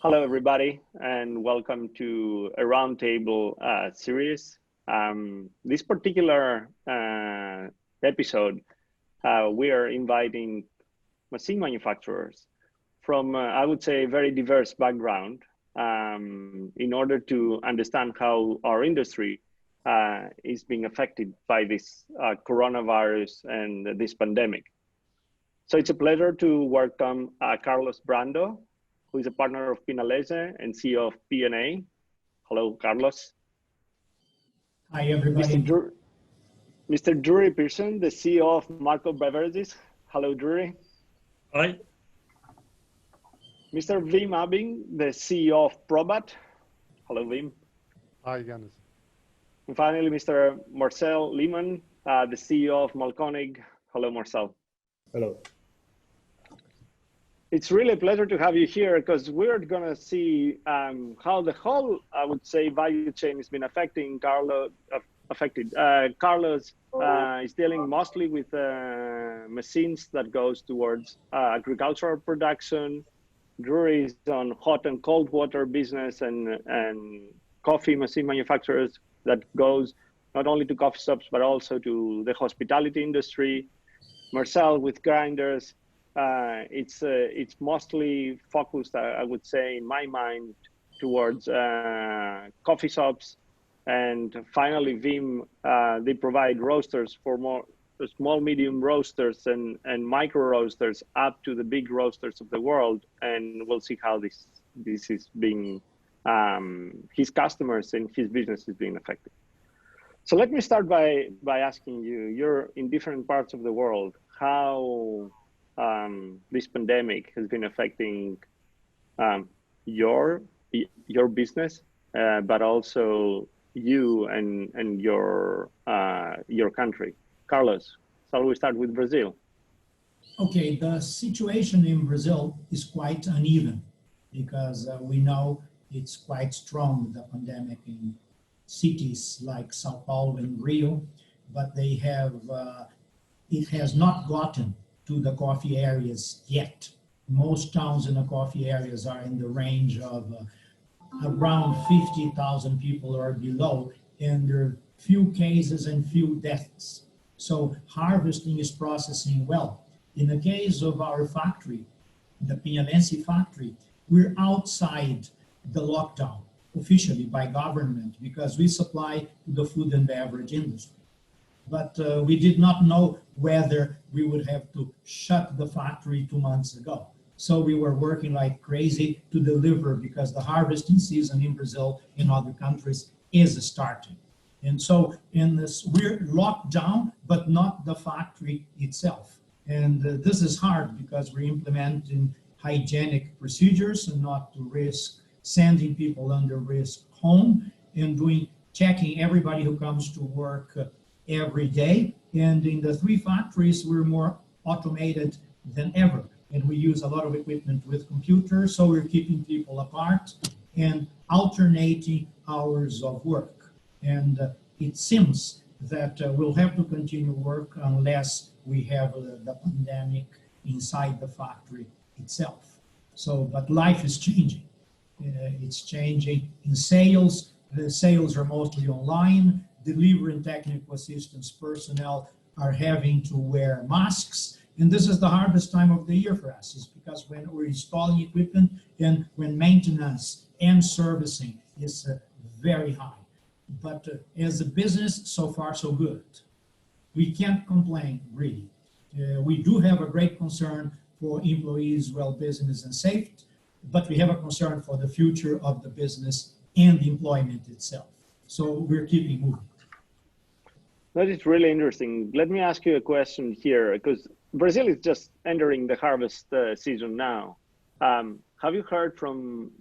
Hello, everybody, and welcome to a Roundtable series. This particular episode, we are inviting machine manufacturers from, I would say, a very diverse background in order to understand how our industry is being affected by this coronavirus and this pandemic. So it's a pleasure to welcome Carlos Brando, who is a partner of Pinhalense and CEO of P&A. Hello, Carlos. Hi, everybody. Mr. Drewry Pearson, the CEO of Beverages. Hello, Drewry. Hi. Mr. Wim Abbing, the CEO of Probat. Hello, Wim. Hi, Yannis. And finally, Mr. Marcel Lehmann, the CEO of Mahlkonig. Hello, Marcel. Hello. It's really a pleasure to have you here because we're going to see how the whole, I would say, value chain has been affecting Carlos. Carlos is dealing mostly with machines that goes towards agricultural production. Drewry is on hot and cold water business and coffee machine manufacturers that goes not only to coffee shops, but also to the hospitality industry. Marcel with grinders. It's mostly focused, I would say, in my mind, towards coffee shops. And finally, Wim, they provide roasters for more small, medium roasters and micro roasters up to the big roasters of the world. And we'll see how this is being, his customers and his business is being affected. So let me start by asking you, you're in different parts of the world, how this pandemic has been affecting your business, but also you and your country. Carlos, shall we start with Brazil? Okay, the situation in Brazil is quite uneven because we know it's quite strong, the pandemic in cities like Sao Paulo and Rio, but they have, it has not gotten to the coffee areas yet. Most towns in the coffee areas are in the range of around 50,000 people or below, and there are few cases and few deaths. So harvesting is processing well. In the case of our factory, the Pinhalense factory, we're outside the lockdown officially by government because we supply to the food and beverage industry. But we did not know whether we would have to shut the factory 2 months ago. So we were working like crazy to deliver because the harvesting season in Brazil and other countries is starting. And so in this, we're locked down, but not the factory itself. And this is hard because we're implementing hygienic procedures and not to risk sending people under risk home and checking everybody who comes to work every day. And in the 3 factories, we're more automated than ever. And we use a lot of equipment with computers, so we're keeping people apart and alternating hours of work. And it seems that we'll have to continue work unless we have the pandemic inside the factory itself. So, but life is changing. It's changing in sales. The sales are mostly online. Delivery and technical assistance personnel are having to wear masks. And this is the hardest time of the year for us, is because when we're installing equipment and when maintenance and servicing is very high. But as a business, so far so good. We can't complain, really. We do have a great concern for employees' well-being and safety, but we have a concern for the future of the business and the employment itself. So we're keeping moving. That is really interesting. Let me ask you a question here, because Brazil is just entering the harvest season now. Have you heard from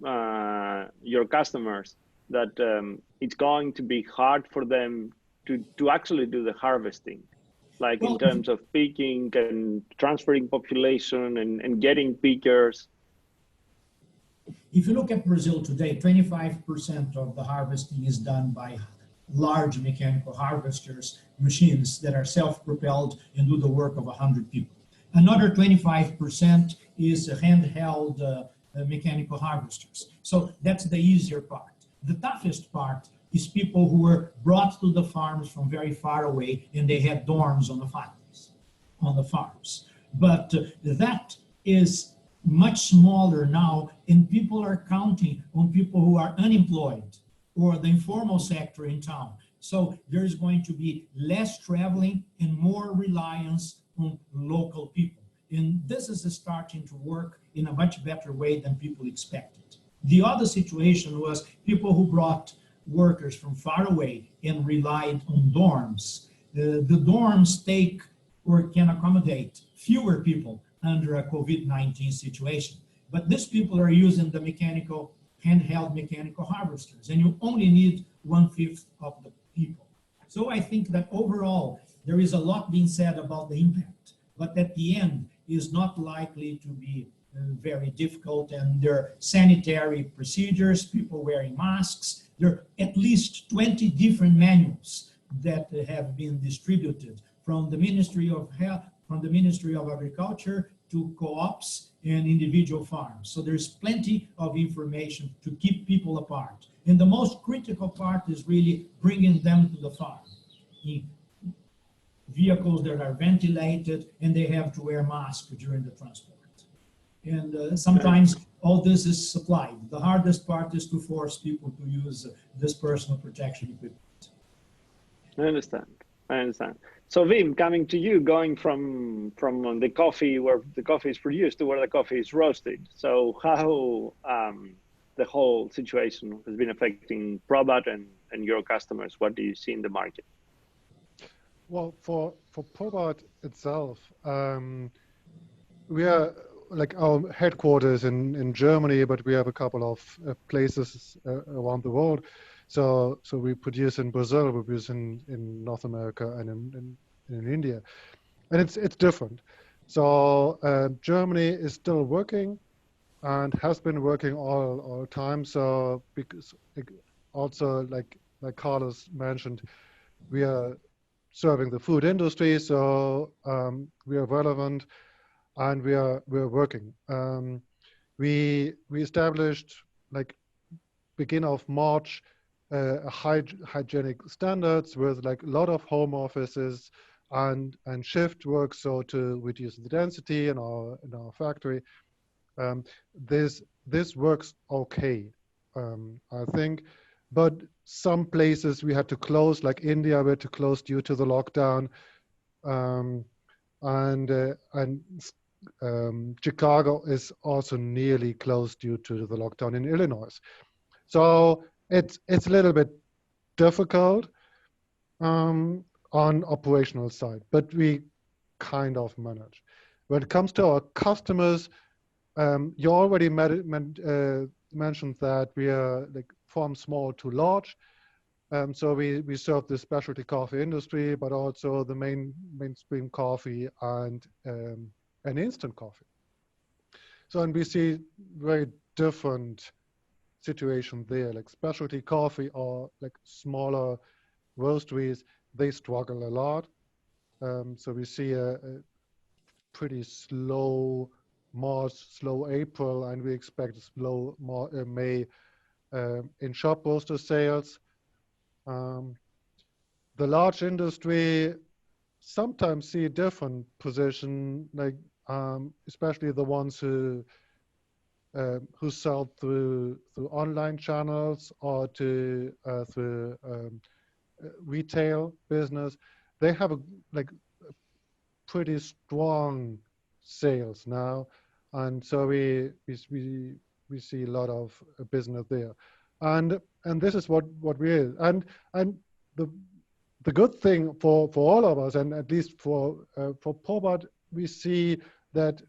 your customers that it's going to be hard for them to actually do the harvesting, like in terms of picking and transferring population and getting pickers? If you look at Brazil today, 25% of the harvesting is done by large mechanical harvesters, machines that are self-propelled and do the work of 100 people. Another 25% is handheld mechanical harvesters. So that's the easier part. The toughest part is people who were brought to the farms from very far away, and they had dorms on the farms. But that is much smaller now, and people are counting on people who are unemployed or the informal sector in town. So there's going to be less traveling and more reliance on local people. And this is starting to work in a much better way than people expected. The other situation was people who brought workers from far away and relied on dorms. The dorms take or can accommodate fewer people under a COVID-19 situation. But these people are using the handheld mechanical harvesters, and you only need 1/5 of the people. So I think that overall, there is a lot being said about the impact, but at the end is not likely to be very difficult, and there are sanitary procedures, people wearing masks. There are at least 20 different manuals that have been distributed from the Ministry of Health, from the Ministry of Agriculture to co-ops and individual farms. So there's plenty of information to keep people apart. And the most critical part is really bringing them to the farm in vehicles that are ventilated, and they have to wear masks during the transport. And sometimes all this is supplied. The hardest part is to force people to use this personal protection equipment. I understand. So Wim, coming to you, going from the coffee where the coffee is produced to where the coffee is roasted. So how the whole situation has been affecting Probat and your customers? What do you see in the market? Well, for Probat itself, we are like our headquarters in Germany, but we have a couple of places around the world. So we produce in Brazil, we produce in North America and in India, and it's different. So Germany is still working and has been working all time. So because also like Carlos mentioned, we are serving the food industry, so we are relevant and we are working. We established like beginning of March hygienic standards with like a lot of home offices and shift work, so to reduce the density in our factory. This works okay, I think, but some places we had to close, like India, we had to close due to the lockdown, and Chicago is also nearly closed due to the lockdown in Illinois. So it's a little bit difficult on operational side, but we kind of manage. When it comes to our customers, you already mentioned that we are like from small to large. So we serve the specialty coffee industry, but also the mainstream coffee and instant coffee. So, and we see very different situation there, like specialty coffee or like smaller roasteries, they struggle a lot. So we see a pretty slow March, slow April, and we expect a slow May in shop roaster sales. The large industry sometimes see a different position, like especially the ones who sell through online channels or through retail business. They have a pretty strong sales now, and so we see a lot of business there, and this is what we is, and the good thing for all of us, and at least for Probat, we see that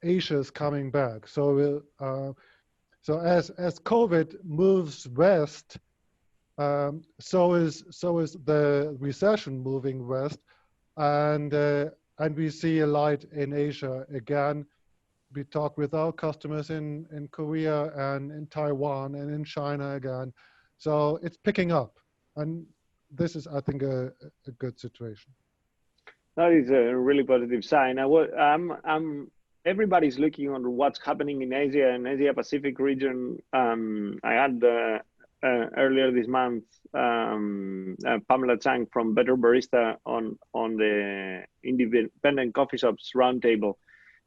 Asia is coming back. So as COVID moves west, so is the recession moving west, and we see a light in Asia again. We talk with our customers in Korea and in Taiwan and in China again. So it's picking up, and this is, I think, a good situation. That is a really positive sign. I'm everybody's looking on what's happening in Asia and Asia Pacific region. I had earlier this month Pamela Chang from Better Barista on the independent coffee shops roundtable,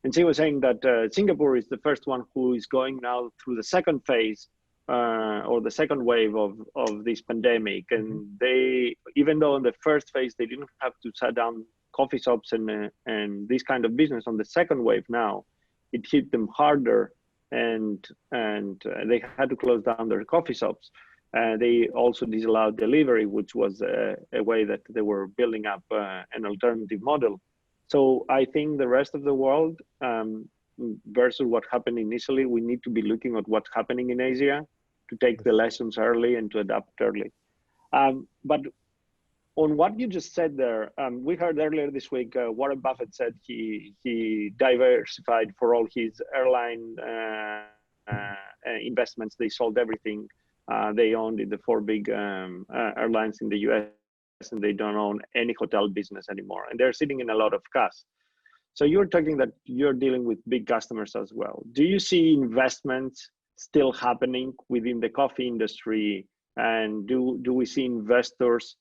and she was saying that Singapore is the first one who is going now through the second phase or the second wave of this pandemic, and they, even though in the first phase they didn't have to shut down coffee shops and this kind of business, on the second wave now it hit them harder, and they had to close down their coffee shops. They also disallowed delivery, which was a way that they were building up an alternative model. So I think the rest of the world versus what happened initially, we need to be looking at what's happening in Asia to take the lessons early and to adapt early. But on what you just said there, we heard earlier this week, Warren Buffett said he diversified for all his airline investments. They sold everything they owned in the 4 big airlines in the US, and they don't own any hotel business anymore. And they're sitting in a lot of cash. So you're talking that you're dealing with big customers as well. Do you see investments still happening within the coffee industry? And do we see investors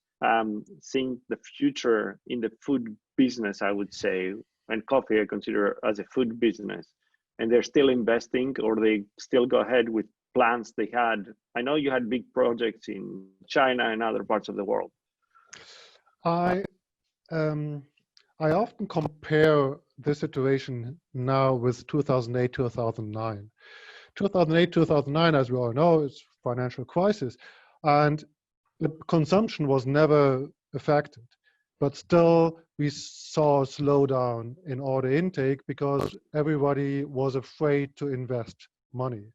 seeing the future in the food business, I would say, and coffee I consider as a food business, and they're still investing, or they still go ahead with plans they had? I know you had big projects in China and other parts of the world. I often compare the situation now with 2008, 2009. 2008, 2009, as we all know, is financial crisis, and the consumption was never affected, but still we saw a slowdown in order intake because everybody was afraid to invest money.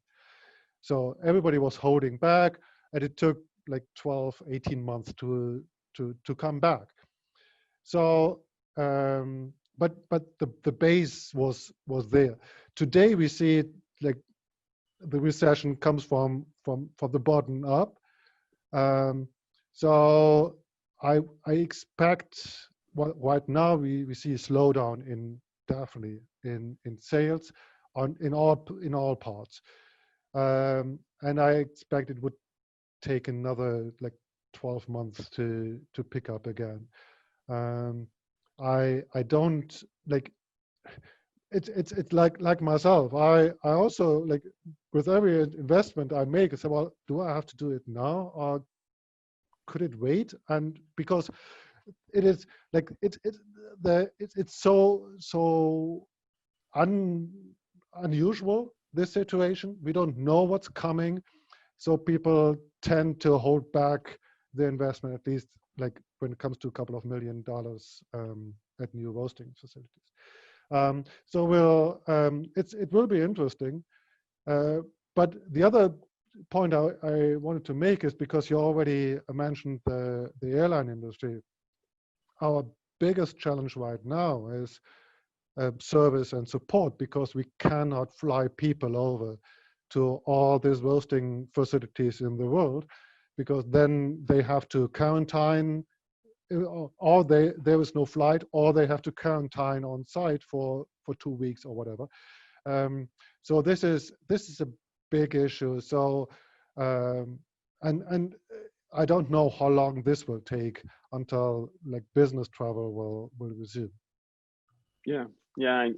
So everybody was holding back, and it took like 12, 18 months to come back. So, but the base was there. Today we see it like the recession comes from the bottom up. So I expect right now we see a slowdown definitely in sales in all parts, and I expect it would take another like 12 months to pick up again. I don't like it's like myself. I also, like with every investment I make, I say, well, do I have to do it now, or could it wait? And because it is like it's so unusual, this situation. We don't know what's coming, so people tend to hold back the investment, at least like when it comes to a couple of $1 million at new roasting facilities. So it will be interesting. But the other point I wanted to make is, because you already mentioned the airline industry, our biggest challenge right now is service and support, because we cannot fly people over to all these roasting facilities in the world, because then they have to quarantine, or there is no flight, or they have to quarantine on site for 2 weeks or whatever. So this is a big issue. So and I don't know how long this will take until like business travel will resume. Yeah,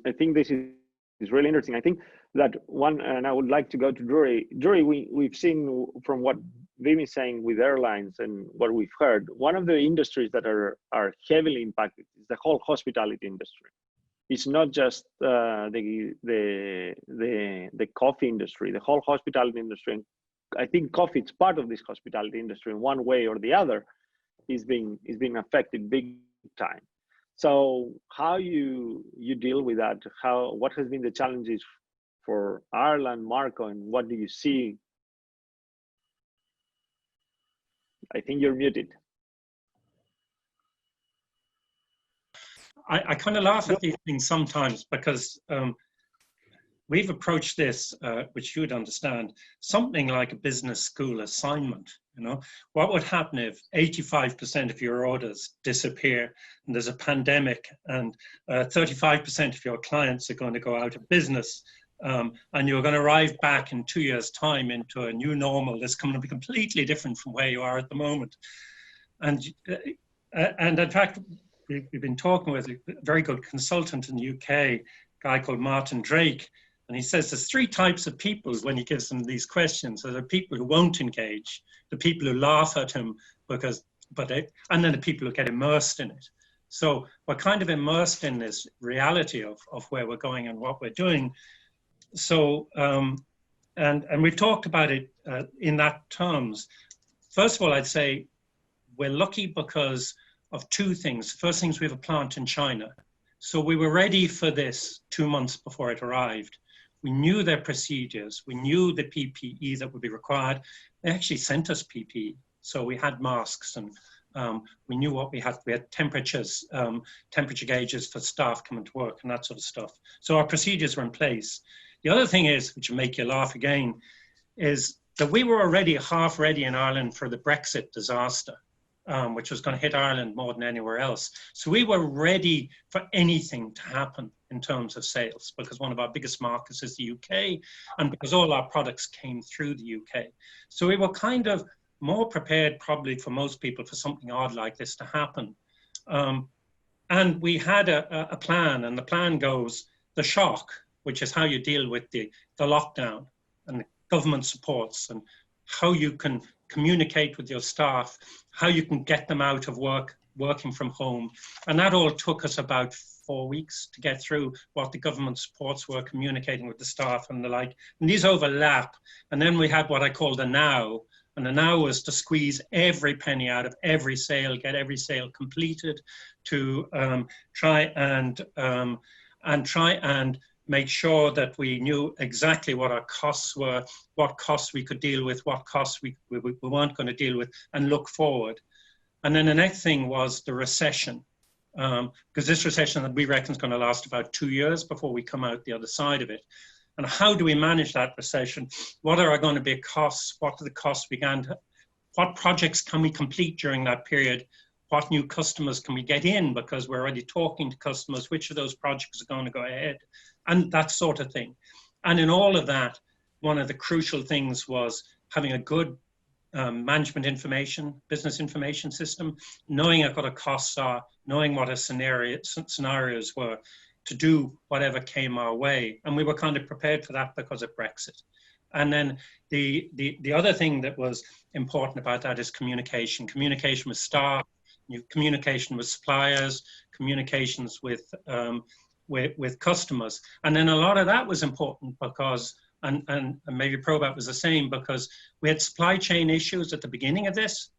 I think this is really interesting. I think that one, and I would like to go to Drewry. Drewry, we've seen from what Wim is saying with airlines and what we've heard, one of the industries that are heavily impacted is the whole hospitality industry. It's not just the coffee industry, the whole hospitality industry. And I think coffee is part of this hospitality industry in one way or the other, is being affected big time. So how you deal with that? What has been the challenges for Ireland, Marco, and what do you see? I think you're muted. I kind of laugh at these things sometimes, because we've approached this, which you would understand, something like a business school assignment. You know, what would happen if 85% of your orders disappear and there's a pandemic and 35% of your clients are going to go out of business, and you're going to arrive back in 2 years' time into a new normal that's going to be completely different from where you are at the moment. And in fact, we've been talking with a very good consultant in the UK, a guy called Martin Drake, and he says there's 3 types of people when he gives them these questions. So there are people who won't engage, the people who laugh at him and then the people who get immersed in it. So we're kind of immersed in this reality of where we're going and what we're doing. So, and we've talked about it in that terms. First of all, I'd say we're lucky because of 2 things. First thing is we have a plant in China. So we were ready for this 2 months before it arrived. We knew their procedures. We knew the PPE that would be required. They actually sent us PPE. So we had masks and we knew what we had. We had temperatures, temperature gauges for staff coming to work and that sort of stuff. So our procedures were in place. The other thing is, which will make you laugh again, is that we were already half ready in Ireland for the Brexit disaster, which was going to hit Ireland more than anywhere else. So we were ready for anything to happen in terms of sales, because one of our biggest markets is the UK, and because all our products came through the UK. So we were kind of more prepared probably for most people for something odd like this to happen. And we had a plan, and the plan goes, the shock, which is how you deal with the lockdown and the government supports and how you can communicate with your staff, how you can get them out of work, working from home. And that all took us about 4 weeks to get through what the government supports were, communicating with the staff and the like. And these overlap. And then we had what I call the now. And the now was to squeeze every penny out of every sale, get every sale completed, to try and make sure that we knew exactly what our costs were, what costs we could deal with, what costs we weren't going to deal with, and look forward. And then the next thing was the recession, because this recession that we reckon is going to last about 2 years before we come out the other side of it. And how do we manage that recession? What are going to be costs? What are the costs what projects can we complete during that period? What new customers can we get in, because we're already talking to customers, which of those projects are going to go ahead, and that sort of thing. And in all of that, one of the crucial things was having a good management information, business information system, knowing what our costs are, knowing what our scenarios were to do whatever came our way. And we were kind of prepared for that because of Brexit. And then the other thing that was important about that is communication with staff, communication with suppliers, communications with customers. And then a lot of that was important because, and maybe Probat was the same, because we had supply chain issues at the beginning of this.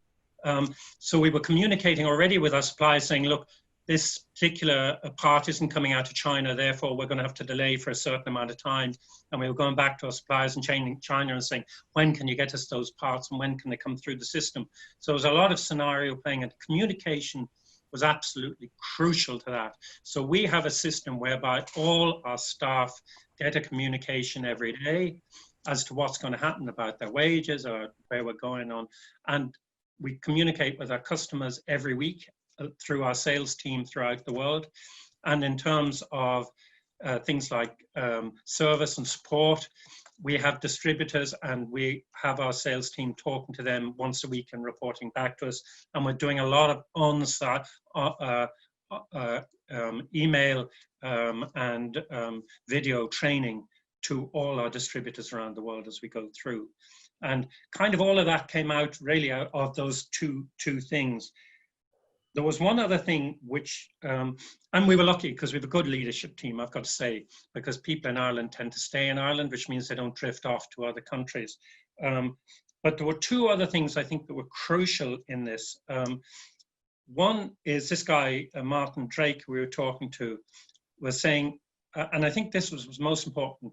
So we were communicating already with our suppliers saying, look, this particular part isn't coming out of China, therefore we're going to have to delay for a certain amount of time. And we were going back to our suppliers in China and saying, when can you get us those parts and when can they come through the system? So there was a lot of scenario playing, and communication was absolutely crucial to that. So we have a system whereby all our staff get a communication every day as to what's going to happen about their wages or where we're going on. And we communicate with our customers every week through our sales team throughout the world. And in terms of things like service and support, we have distributors and we have our sales team talking to them once a week and reporting back to us. And we're doing a lot of on-site email and video training to all our distributors around the world as we go through. And kind of all of that came out really out of those two things. There was one other thing which, and we were lucky because we have a good leadership team, I've got to say, because people in Ireland tend to stay in Ireland, which means they don't drift off to other countries. But there were 2 other things I think that were crucial in this. One is this guy, Martin Drake, we were talking to, was saying, and I think this was most important,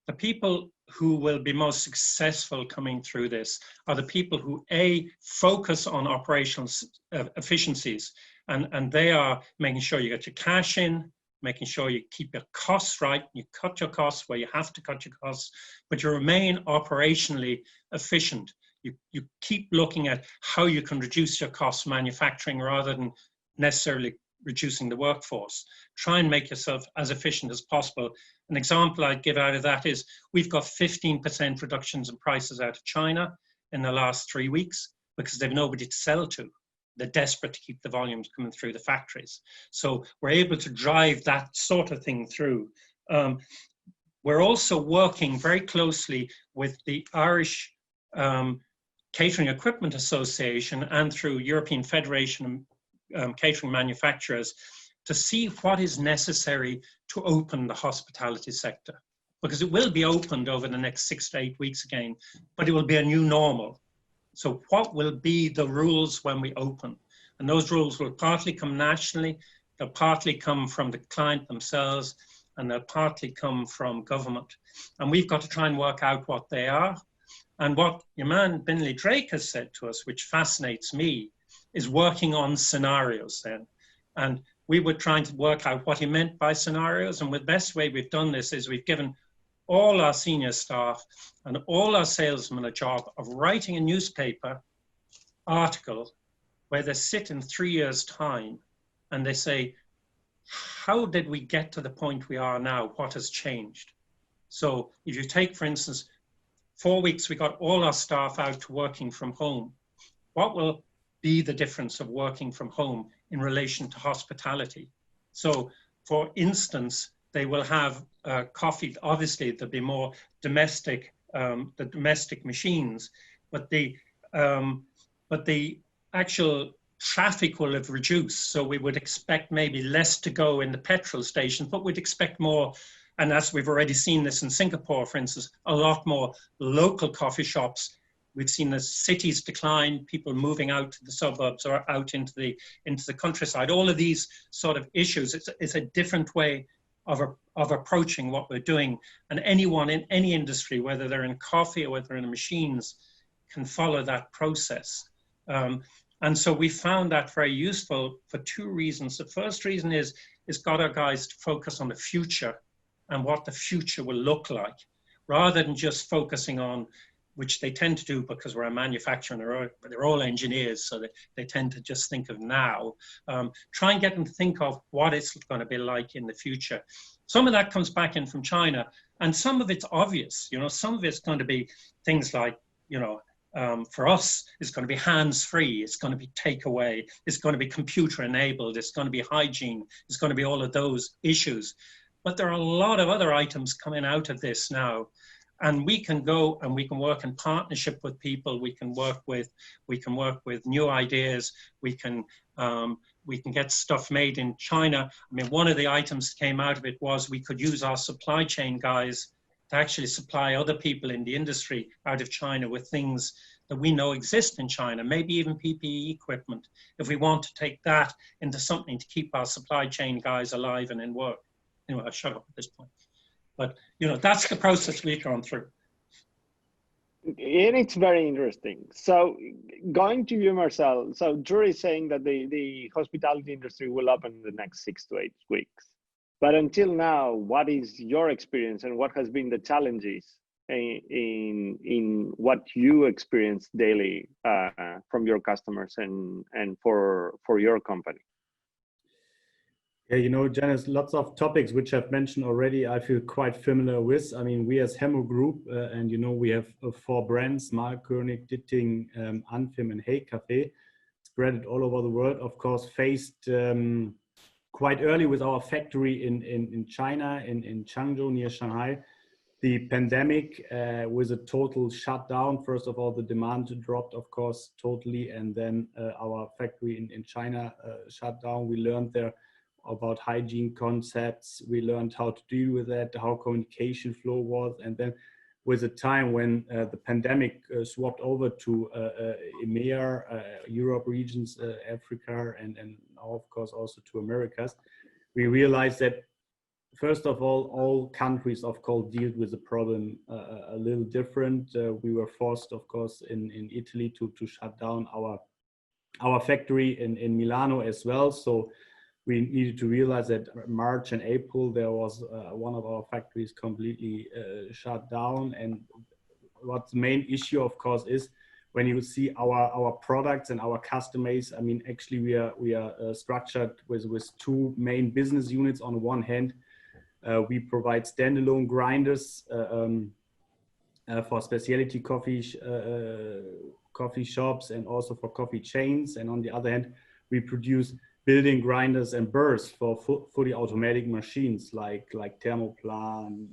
the people who will be most successful coming through this are the people who, A, focus on operational efficiencies, and they are making sure you get your cash in, making sure you keep your costs right, you cut your costs where you have to cut your costs, but you remain operationally efficient. You keep looking at how you can reduce your costs manufacturing rather than necessarily reducing the workforce. Try and make yourself as efficient as possible. An example I'd give out of that is we've got 15% reductions in prices out of China in the last 3 weeks because they've nobody to sell to. They're desperate to keep the volumes coming through the factories. So we're able to drive that sort of thing through. We're also working very closely with the Irish Catering Equipment Association and through European Federation of Catering Manufacturers to see what is necessary to open the hospitality sector. Because it will be opened over the next 6 to 8 weeks again, but it will be a new normal. So what will be the rules when we open? And those rules will partly come nationally, they'll partly come from the client themselves, and they'll partly come from government. And we've got to try and work out what they are. And what your man Binley Drake has said to us, which fascinates me, is working on scenarios then. And we were trying to work out what he meant by scenarios. And the best way we've done this is we've given all our senior staff and all our salesmen a job of writing a newspaper article where they sit in 3 years' time and they say, how did we get to the point we are now? What has changed? So if you take, for instance, 4 weeks, we got all our staff out to working from home. What will be the difference of working from home in relation to hospitality? So for instance, they will have coffee. Obviously, there'll be more domestic, the domestic machines, but the actual traffic will have reduced. So we would expect maybe less to go in the petrol stations, but we'd expect more. And as we've already seen this in Singapore, for instance, a lot more local coffee shops. We've seen the cities decline, people moving out to the suburbs or out into the countryside. All of these sort of issues, it's a different way of approaching what we're doing. And anyone in any industry, whether they're in coffee or whether they're in machines, can follow that process. And so we found that very useful for 2 reasons. The first reason is got our guys to focus on the future and what the future will look like, rather than just focusing on, which they tend to do because we're a manufacturer and they're all engineers, so they tend to just think of now. Try and get them to think of what it's going to be like in the future. Some of that comes back in from China, and some of it's obvious. You know, some of it's going to be things like, you know, for us, it's going to be hands-free, it's going to be takeaway, it's going to be computer-enabled, it's going to be hygiene, it's going to be all of those issues. But there are a lot of other items coming out of this now. And we can go and we can work in partnership with people. We can work with new ideas. We can get stuff made in China. I mean, one of the items that came out of it was we could use our supply chain guys to actually supply other people in the industry out of China with things that we know exist in China, maybe even PPE equipment, if we want to take that into something to keep our supply chain guys alive and in work. Anyway, I'll shut up at this point. But, you know, that's the process we've gone through. And it's very interesting. So going to you, Marcel, so Drewry is saying that the hospitality industry will open in the next 6 to 8 weeks. But until now, what is your experience and what has been the challenges in what you experience daily from your customers and for your company? Yeah, you know, Yannis, lots of topics which I've mentioned already, I feel quite familiar with. I mean, we as Hemo Group, and you know, we have 4 brands, Mahlkonig, Ditting, Anfim, and Hey Cafe, spread all over the world, of course, faced quite early with our factory in China, in Changzhou, near Shanghai, the pandemic with a total shutdown. First of all, the demand dropped, of course, totally, and then our factory in China shut down. We learned there about hygiene concepts. We learned how to deal with that, how communication flow was. And then with a time when the pandemic swapped over to EMEA, Europe regions, Africa, and now, of course, also to Americas, we realized that, first of all countries, of course, dealt with the problem a little different. We were forced, of course, in Italy to shut down our factory in Milano as well. So we needed to realize that March and April, there was one of our factories completely shut down. And what's the main issue, of course, is when you see our products and our customers, I mean, actually we are structured with two main business units. On one hand, we provide standalone grinders for specialty coffee shops and also for coffee chains. And on the other hand, we produce building grinders and burrs for fully automatic machines like Thermoplan,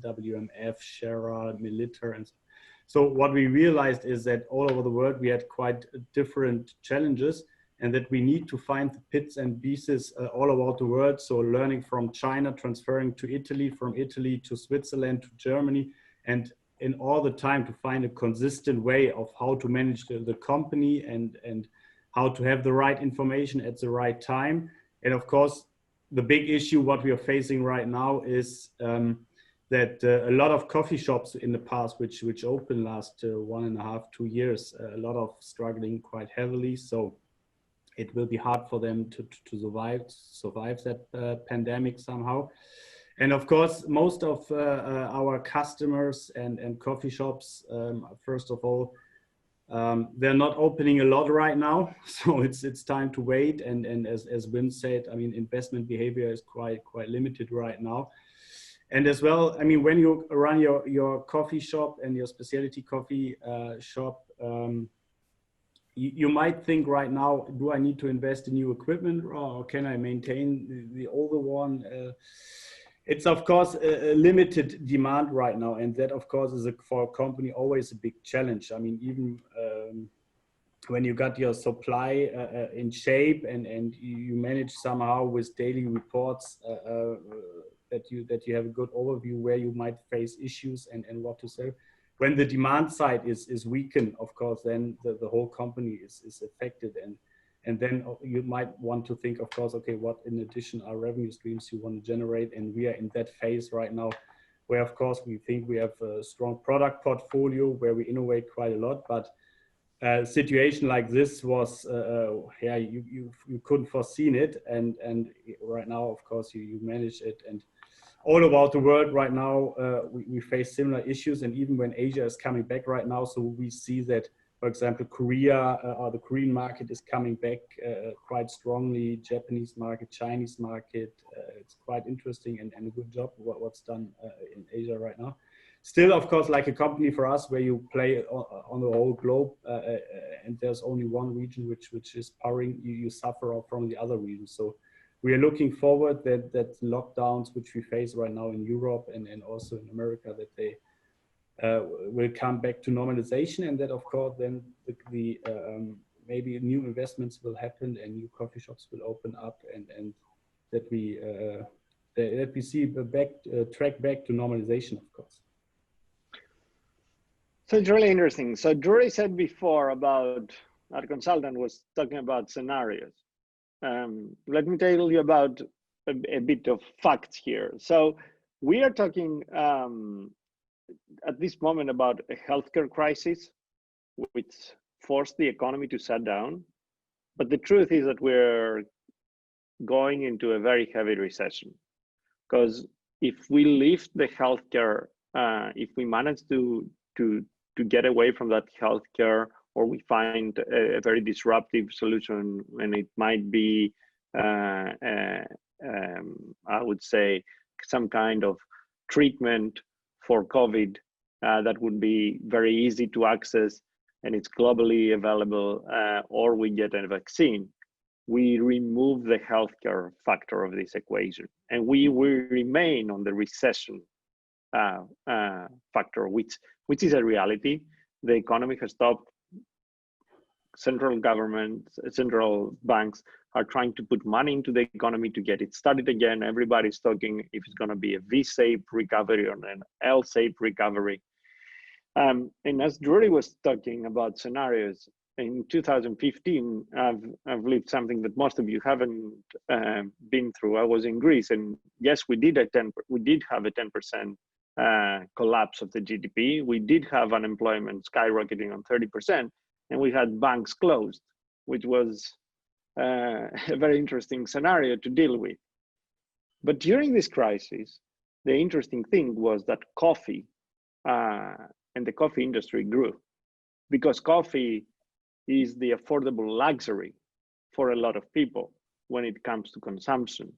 WMF, Scherer, Milliliter, and so what we realized is that all over the world we had quite different challenges, and that we need to find the bits and pieces all about the world. So learning from China, transferring to Italy, from Italy to Switzerland, to Germany, and in all the time to find a consistent way of how to manage the company and how to have the right information at the right time. And of course, the big issue what we are facing right now is that a lot of coffee shops in the past, which opened last 1.5, 2 years, a lot of struggling quite heavily. So it will be hard for them to survive that pandemic somehow. And of course, most of our customers and coffee shops, first of all, they're not opening a lot right now, so it's time to wait. And as Wim said, I mean, investment behavior is quite limited right now. And as well, I mean, when you run your coffee shop and your specialty coffee shop, you might think right now, do I need to invest in new equipment, or can I maintain the older one? It's of course a limited demand right now, and that of course is for a company always a big challenge. I mean, even when you got your supply in shape and you manage somehow with daily reports that you have a good overview where you might face issues and what to say. When the demand side is weakened, of course, then the whole company is affected, and then you might want to think, of course, okay, what in addition are revenue streams you want to generate? And we are in that phase right now, where of course we think we have a strong product portfolio where we innovate quite a lot, but a situation like this was, yeah, you couldn't foreseen it, and right now, of course, you manage it. And all about the world right now, we face similar issues, and even when Asia is coming back right now, so we see that, for example, Korea or the Korean market is coming back quite strongly, Japanese market, Chinese market, it's quite interesting and a good job what's done in Asia right now. Still, of course, like a company for us where you play on the whole globe and there's only one region which is powering, you suffer from the other regions. So we are looking forward that lockdowns which we face right now in Europe and also in America, that they will come back to normalization, and that of course then the maybe new investments will happen and new coffee shops will open up, and that we see a track back to normalization, of course. So it's really interesting. So Drewry said before about, our consultant was talking about scenarios. Let me tell you about a bit of facts here. So we are talking at this moment about a healthcare crisis which forced the economy to shut down. But the truth is that we're going into a very heavy recession, because if we lift the healthcare, if we manage to get away from that healthcare, or we find a very disruptive solution, and it might be, I would say, some kind of treatment for COVID that would be very easy to access and it's globally available, or we get a vaccine, we remove the healthcare factor of this equation, and we will remain on the recession factor, which is a reality. The economy has stopped. Central governments, central banks are trying to put money into the economy to get it started again. Everybody's talking if it's going to be a V-shaped recovery or an L-shaped recovery. And as Drewry was talking about scenarios, in 2015, I've lived something that most of you haven't been through. I was in Greece, and yes, we did have a 10% collapse of the GDP. We did have unemployment skyrocketing on 30%, and we had banks closed, which was a very interesting scenario to deal with. But during this crisis, the interesting thing was that coffee and the coffee industry grew. because coffee is the affordable luxury for a lot of people when it comes to consumption.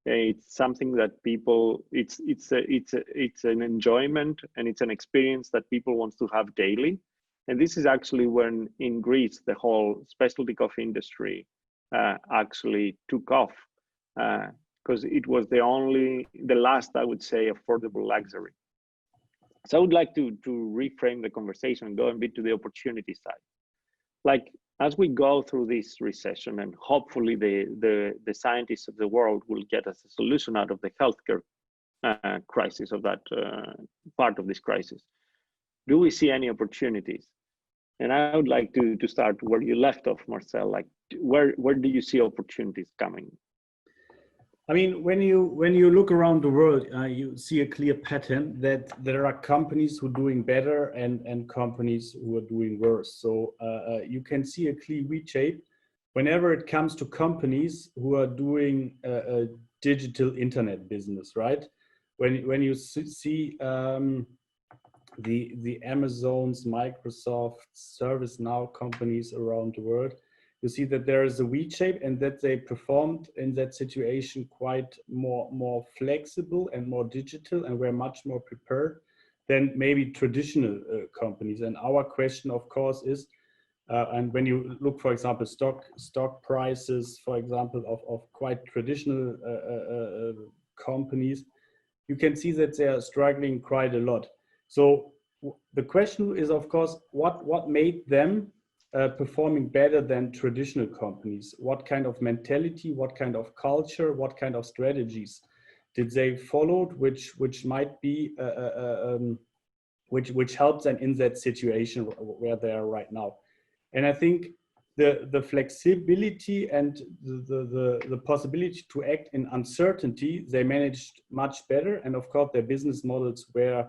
It's something that people, it's an enjoyment, and it's an experience that people want to have daily. And this is actually when in Greece, the whole specialty coffee industry actually took off, because it was the last, I would say, affordable luxury. So I would like to reframe the conversation and go a bit to the opportunity side. Like, as we go through this recession, and hopefully the scientists of the world will get us a solution out of the healthcare crisis, of that part of this crisis, do we see any opportunities? And I would like to start where you left off, Marcel. Like, where do you see opportunities coming? I mean, when you look around the world, you see a clear pattern that there are companies who are doing better and companies who are doing worse. So you can see a clear V-shape whenever it comes to companies who are doing a digital internet business, right? When you see the Amazons, Microsoft, ServiceNow companies around the world, you see that there is a V-shape, and that they performed in that situation quite more flexible and more digital, and were much more prepared than maybe traditional companies. And our question, of course, is, and when you look, for example, stock prices, for example, of quite traditional companies, you can see that they are struggling quite a lot. So the question is, of course, what made them performing better than traditional companies? What kind of mentality, what kind of culture, what kind of strategies did they follow, which might be which helps them in that situation where they are right now? And I think the flexibility and the possibility to act in uncertainty, they managed much better. And of course, their business models were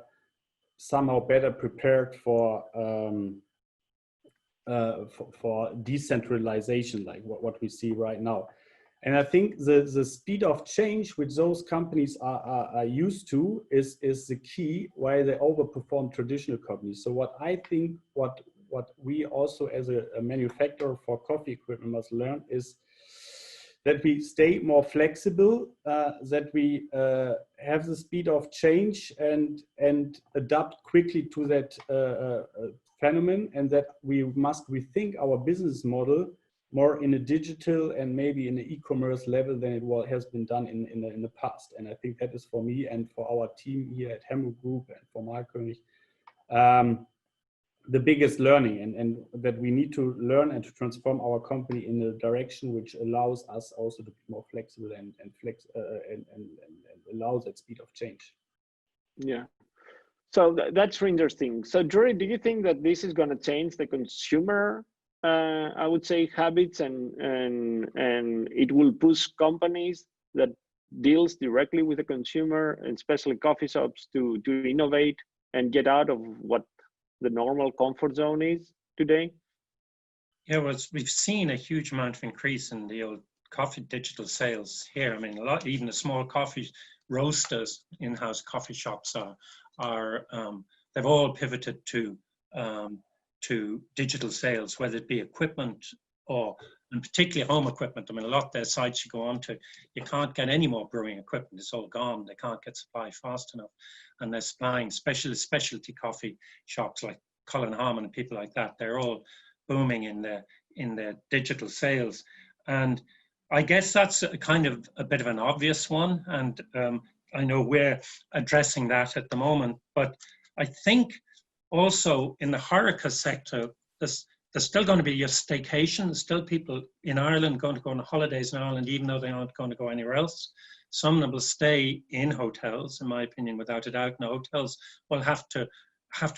somehow better prepared for decentralization, like what we see right now. And I think the speed of change which those companies are used to is the key why they overperform traditional companies. So what I think, what we also as a manufacturer for coffee equipment must learn is that we stay more flexible, that we have the speed of change and adapt quickly to that phenomenon, and that we must rethink our business model more in a digital and maybe in the e-commerce level than it has been done in the past. And I think that is for me and for our team here at Hemmo Group and for Mahlkonig the biggest learning, and that we need to learn and to transform our company in a direction which allows us also to be more flexible and allows that speed of change. Yeah. So that's interesting. So Drewry, do you think that this is going to change the consumer, I would say, habits, and it will push companies that deals directly with the consumer, and especially coffee shops, to innovate and get out of what the normal comfort zone is today? Yeah, well, we've seen a huge amount of increase in the old coffee digital sales here. I mean, a lot, even the small coffee roasters, in-house coffee shops are they've all pivoted to digital sales, whether it be equipment and particularly home equipment. I mean, a lot of their sites you go on to, you can't get any more brewing equipment. It's all gone. They can't get supply fast enough. And they're supplying specialty coffee shops like Cullen Harmon and people like that. They're all booming in their digital sales. And I guess that's a kind of a bit of an obvious one. And I know we're addressing that at the moment. But I think also in the HoReCa sector, there's still going to be your staycation. There's still people in Ireland going to go on holidays in Ireland, even though they aren't going to go anywhere else. Some of them will stay in hotels, in my opinion, without a doubt. And the hotels will have to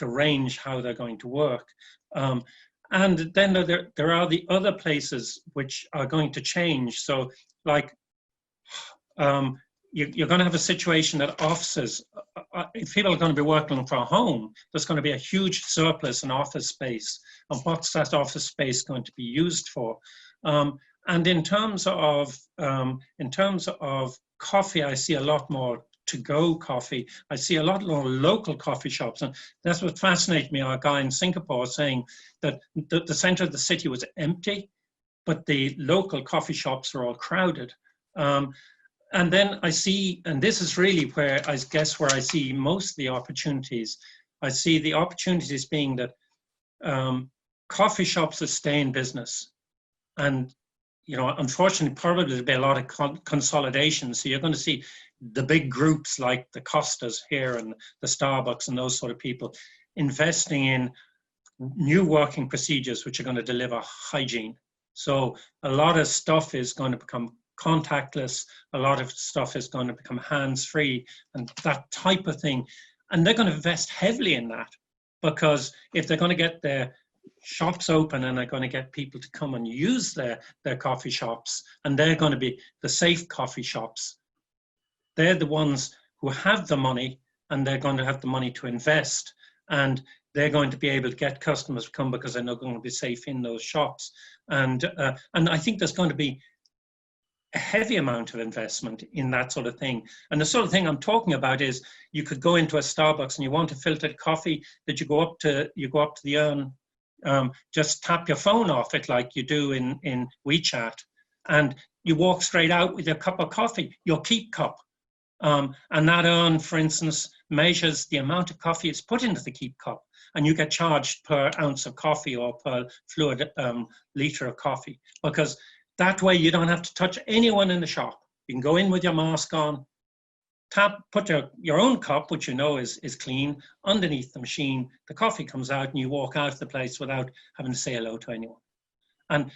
arrange how they're going to work. And then there are the other places which are going to change. So, like, you're going to have a situation that offices, if people are going to be working from home, there's going to be a huge surplus in office space. And what's that office space going to be used for? And in terms of coffee, I see a lot more to-go coffee. I see a lot more local coffee shops, and that's what fascinated me. A guy in Singapore saying that the center of the city was empty, but the local coffee shops are all crowded. And then I see, and this is really where I guess where I see most of the opportunities. I see the opportunities being that coffee shops will stay in business. And, you know, unfortunately, probably there'll be a lot of consolidation. So you're going to see the big groups like the Costas here and the Starbucks and those sort of people investing in new working procedures which are going to deliver hygiene. So a lot of stuff is going to become contactless, a lot of stuff is going to become hands-free and that type of thing. And they're going to invest heavily in that, because if they're going to get their shops open and they're going to get people to come and use their coffee shops, and they're going to be the safe coffee shops, they're the ones who have the money, and they're going to have the money to invest, and they're going to be able to get customers to come because they're not going to be safe in those shops. And I think there's going to be a heavy amount of investment in that sort of thing. And the sort of thing I'm talking about is you could go into a Starbucks and you want a filtered coffee, that you go up to the urn, just tap your phone off it like you do in WeChat, and you walk straight out with your cup of coffee, your Keep cup. And that urn, for instance, measures the amount of coffee it's put into the Keep cup, and you get charged per ounce of coffee or per fluid liter of coffee, because that way you don't have to touch anyone in the shop. You can go in with your mask on, put your own cup, which you know is clean, underneath the machine. The coffee comes out and you walk out of the place without having to say hello to anyone. And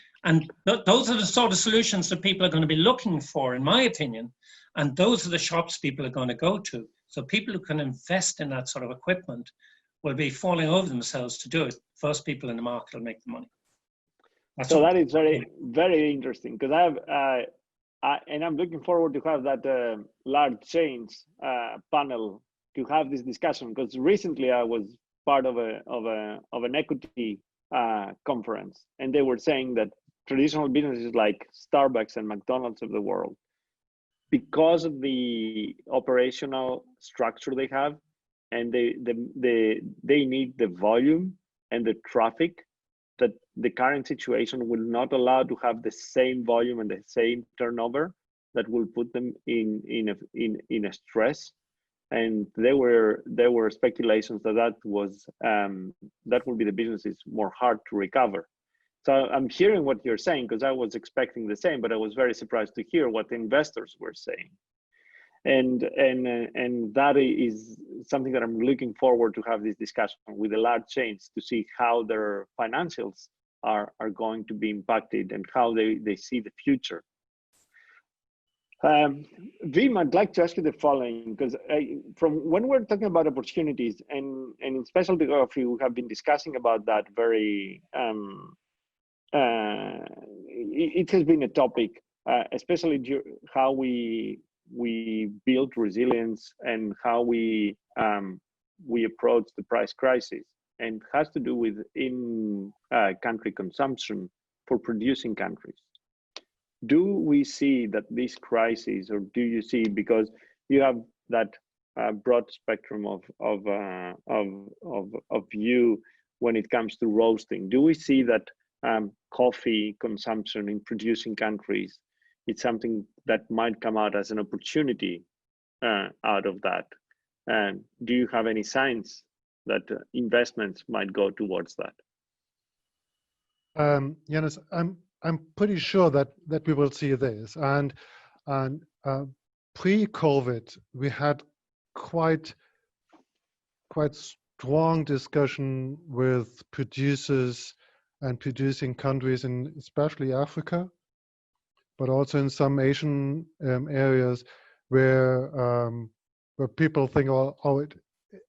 those are the sort of solutions that people are going to be looking for, in my opinion. And those are the shops people are going to go to. So people who can invest in that sort of equipment will be falling over themselves to do it. First people in the market will make the money. So that is very, very interesting, because I'm looking forward to have that large chains panel to have this discussion, because recently I was part of an equity conference, and they were saying that traditional businesses like Starbucks and McDonald's of the world, because of the operational structure they have, and they need the volume and the traffic, that the current situation will not allow to have the same volume and the same turnover, that will put them in a stress. And there were speculations that will be the businesses more hard to recover. So I'm hearing what you're saying, because I was expecting the same, but I was very surprised to hear what the investors were saying. And that is something that I'm looking forward to have this discussion with the large chains, to see how their financials are going to be impacted and how they see the future. Wim, I'd like to ask you the following, because from when we're talking about opportunities, and in specialty coffee, we have been discussing about that very, it has been a topic, especially how we build resilience and how we approach the price crisis, and has to do with in-country consumption for producing countries. Do we see that this crisis, or do you see, because you have that broad spectrum of view when it comes to roasting, do we see that coffee consumption in producing countries, it's something that might come out as an opportunity out of that? And do you have any signs that investments might go towards that? Yannis, I'm pretty sure that we will see this. And pre-COVID, we had quite strong discussion with producers and producing countries in especially Africa, but also in some Asian areas where people think,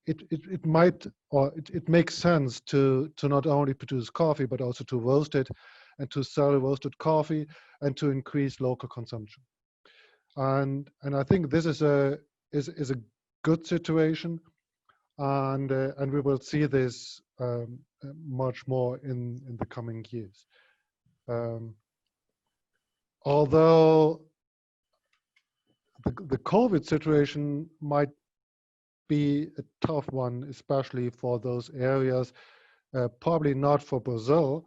it might, or it makes sense to not only produce coffee but also to roast it, and to sell roasted coffee, and to increase local consumption. And I think this is a good situation, and we will see this much more in the coming years. Although the COVID situation might be a tough one, especially for those areas, probably not for Brazil,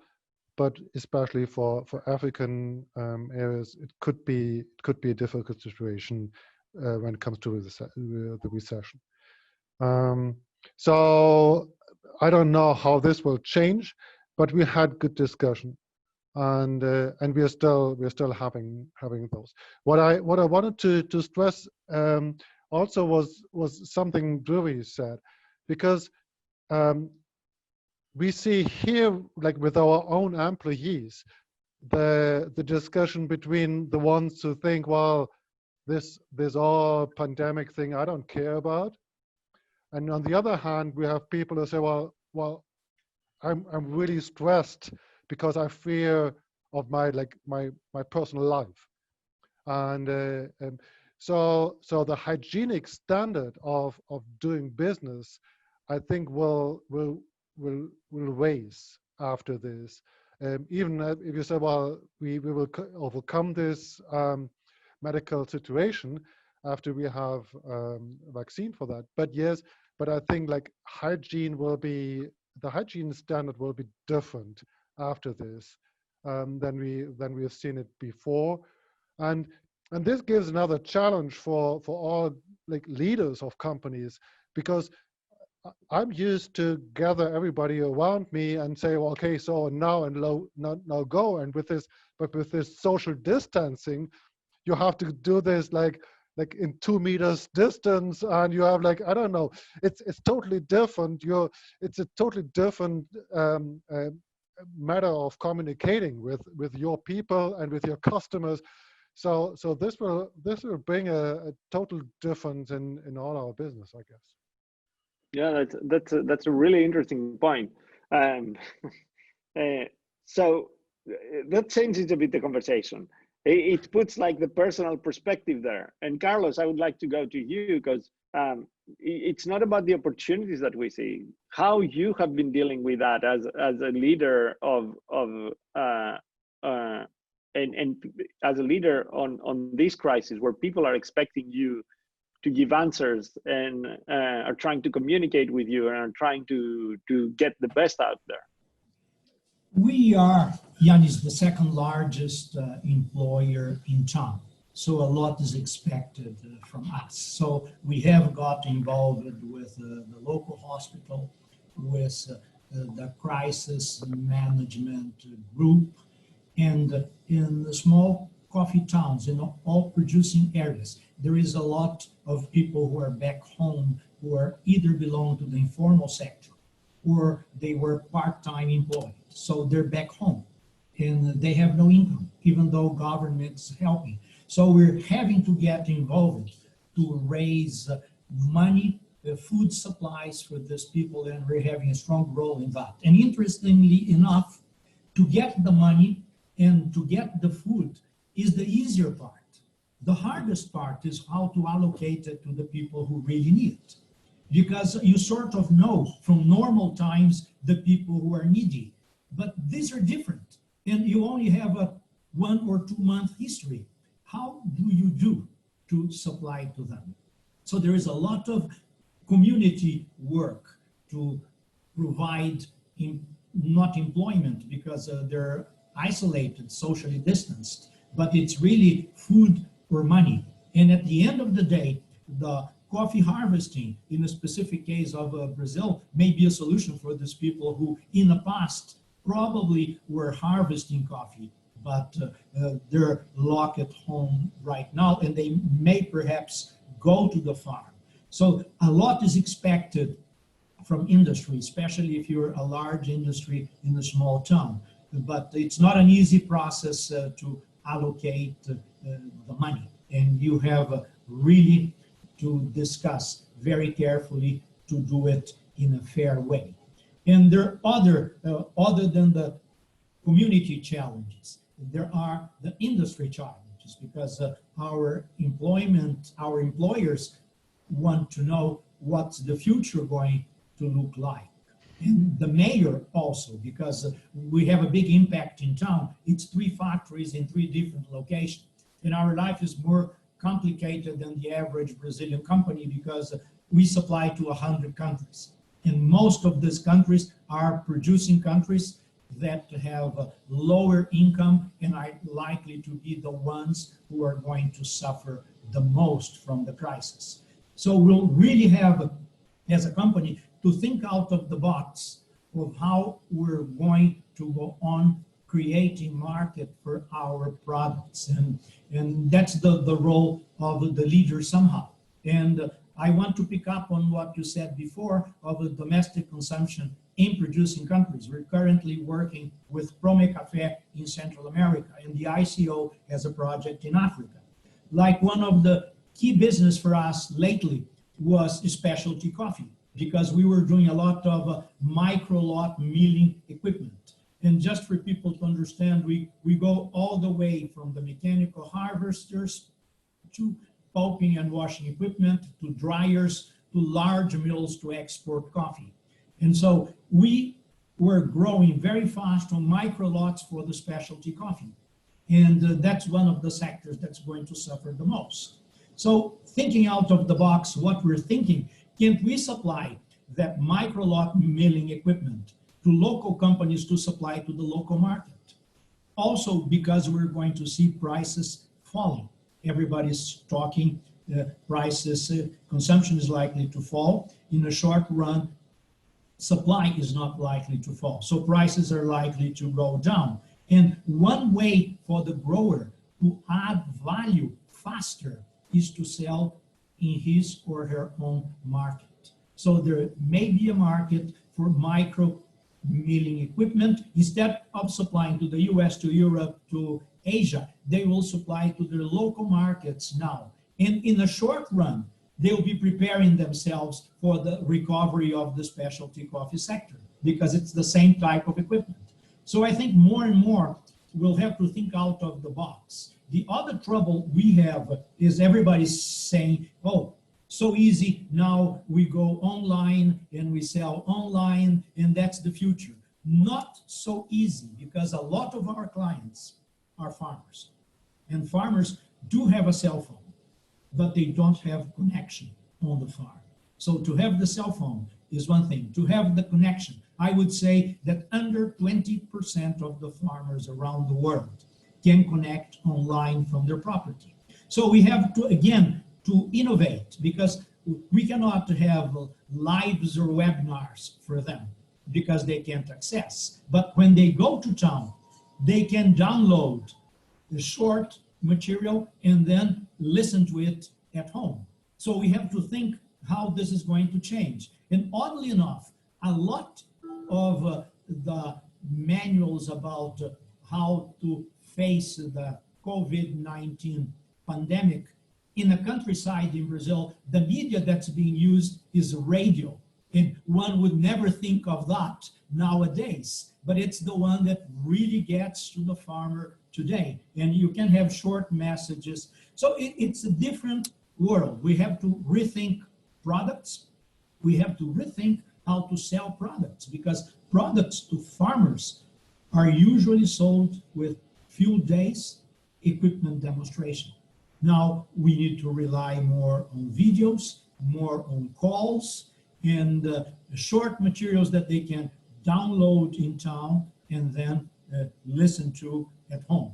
but especially for African areas. It could be a difficult situation when it comes to the recession. So I don't know how this will change, but we had good discussion, and we are still having those. What I wanted to stress also was something Drewry said, because we see here, like with our own employees, the discussion between the ones who think, well, this all pandemic thing I don't care about, and on the other hand, we have people who say, well, I'm really stressed because I fear of my personal life, and so the hygienic standard of doing business, I think will raise after this. Even if you say, well, we will overcome this medical situation after we have a vaccine for that. But yes, but I think like the hygiene standard will be different after this than we have seen it before, and this gives another challenge for all like leaders of companies, because I'm used to gather everybody around me and say, well, okay, so now go, and with this social distancing, you have to do this like in 2 meters distance, and you have I don't know, it's totally different. It's a totally different matter of communicating with your people and with your customers. So this will bring a total difference in all our business, I guess. Yeah, that's a really interesting point. So that changes a bit the conversation. It puts like the personal perspective there. And Carlos, I would like to go to you, because it's not about the opportunities that we see. How you have been dealing with that as a leader and as a leader on this crisis, where people are expecting you to give answers and are trying to communicate with you and are trying to get the best out there. We are, Yannis, the second largest employer in town. So a lot is expected from us. So we have got involved with the local hospital, with the crisis management group, and in the small coffee towns, in all producing areas. There is a lot of people who are back home who are either belong to the informal sector or they were part-time employed. So they're back home and they have no income, even though government's helping. So we're having to get involved to raise money, food supplies for these people, and we're having a strong role in that. And interestingly enough, to get the money and to get the food is the easier part. The hardest part is how to allocate it to the people who really need it. Because you sort of know from normal times the people who are needy, but these are different. And you only have a 1 or 2 month history. How do you do to supply to them? So there is a lot of community work to provide not employment, because they're isolated, socially distanced, but it's really food or money. And at the end of the day, the coffee harvesting, in a specific case of Brazil, may be a solution for these people who in the past probably were harvesting coffee, but they're locked at home right now, and they may perhaps go to the farm. So a lot is expected from industry, especially if you're a large industry in a small town. But it's not an easy process to allocate the money. And you have really to discuss very carefully to do it in a fair way. And there are other than the community challenges, there are the industry challenges, because our employers want to know what's the future going to look like. And the mayor also, because we have a big impact in town. It's 3 factories in 3 different locations. And our life is more complicated than the average Brazilian company because we supply to 100 countries. And most of these countries are producing countries that have a lower income and are likely to be the ones who are going to suffer the most from the crisis. So we'll really have, as a company, to think out of the box of how we're going to go on creating market for our products. And that's the role of the leader somehow. And I want to pick up on what you said before of the domestic consumption in producing countries. We're currently working with Prome Café in Central America, and the ICO has a project in Africa. Like one of the key business for us lately was specialty coffee, because we were doing a lot of micro lot milling equipment. And just for people to understand, we go all the way from the mechanical harvesters to pulping and washing equipment, to dryers, to large mills to export coffee. And so we were growing very fast on micro lots for the specialty coffee. And that's one of the sectors that's going to suffer the most. So thinking out of the box, what we're thinking, can't we supply that micro lot milling equipment to local companies to supply to the local market? Also, because we're going to see prices falling. Everybody's talking prices, consumption is likely to fall. In the short run, supply is not likely to fall. So prices are likely to go down. And one way for the grower to add value faster is to sell in his or her own market. So there may be a market for micro milling equipment. Instead of supplying to the US, to Europe, to Asia, they will supply to their local markets now. And in the short run, they'll be preparing themselves for the recovery of the specialty coffee sector because it's the same type of equipment. So I think more and more we'll have to think out of the box. The other trouble we have is everybody's saying, oh, so easy, now we go online and we sell online and that's the future. Not so easy, because a lot of our clients are farmers, and farmers do have a cell phone, but they don't have connection on the farm. So to have the cell phone is one thing. To have the connection, I would say that under 20% of the farmers around the world can connect online from their property. So we have to, again, to innovate, because we cannot have lives or webinars for them because they can't access. But when they go to town, they can download the short material and then listen to it at home. So we have to think how this is going to change. And oddly enough, a lot of the manuals about how to face the COVID-19 pandemic in the countryside in Brazil, the media that's being used is radio. And one would never think of that nowadays, but it's the one that really gets to the farmer today. And you can have short messages. So it's a different world. We have to rethink products. We have to rethink how to sell products, because products to farmers are usually sold with few days equipment demonstration. Now we need to rely more on videos, more on calls, and short materials that they can download in town and then listen to at home.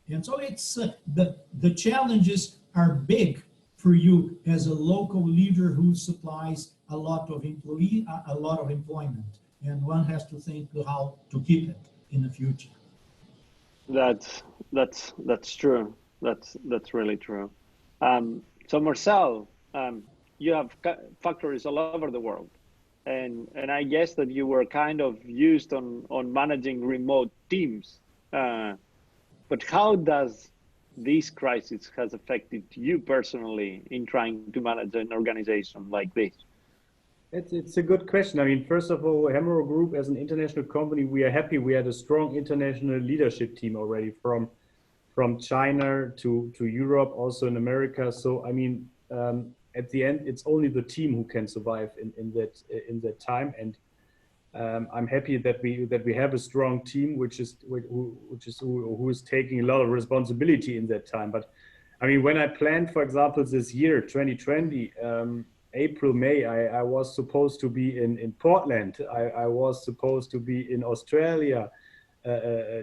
And so it's the challenges are big for you as a local leader who supplies a lot of employment, and one has to think how to keep it in the future. That's true. That's really true. So Marcel, you have factories all over the world, and I guess that you were kind of used on managing remote teams. But how does this crisis has affected you personally in trying to manage an organization like this? It's a good question. I mean, first of all, Hemro Group as an international company, we are happy we had a strong international leadership team already from China to Europe, also in America. So, I mean, at the end, it's only the team who can survive in that time. And I'm happy that we have a strong team, who is taking a lot of responsibility in that time. But I mean, when I planned, for example, this year, 2020, April, May, I was supposed to be in Portland. I was supposed to be in Australia,